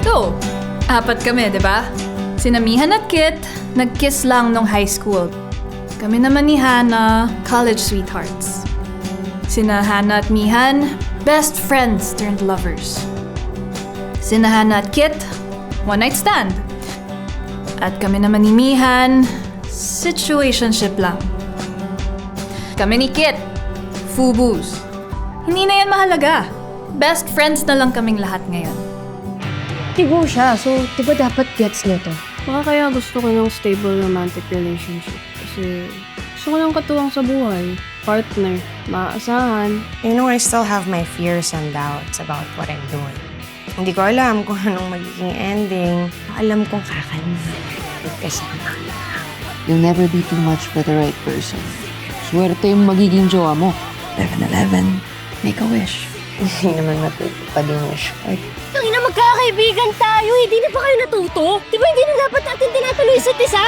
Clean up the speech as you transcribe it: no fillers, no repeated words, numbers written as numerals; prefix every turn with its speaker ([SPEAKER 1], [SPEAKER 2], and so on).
[SPEAKER 1] So, apat kami, di ba? Sina Mihan at Kit, nag-kiss lang nung high school. Kami naman ni Hannah, college sweethearts. Sina Hannah at Mihan, best friends turned lovers. Sina Hannah at Kit, one-night stand. At kami naman ni Mihan, situationship lang. Kami ni Kit, fubus. Hindi na yan mahalaga. Best friends na lang kaming lahat ngayon.
[SPEAKER 2] Tibo siya, so di ba dapat gets niya to?
[SPEAKER 3] Baka kaya gusto ko ng stable romantic relationship. Kasi gusto ko ng katuwang sa buhay. Partner, maaasahan.
[SPEAKER 4] You know, I still have my fears and doubts about what I'm doing. Hindi ko alam kung anong magiging ending. Alam kong kakalma. Kasama.
[SPEAKER 5] You'll never be too much for the right person. Swerte yung magiging jowa mo. 11-11, make a wish.
[SPEAKER 4] Hindi naman matutupad yung wish ko.
[SPEAKER 2] Tangina, magkakaibigan tayo. Hindi na ba kayo natuto? Di ba hindi na dapat natin tinatuloy isa't isa?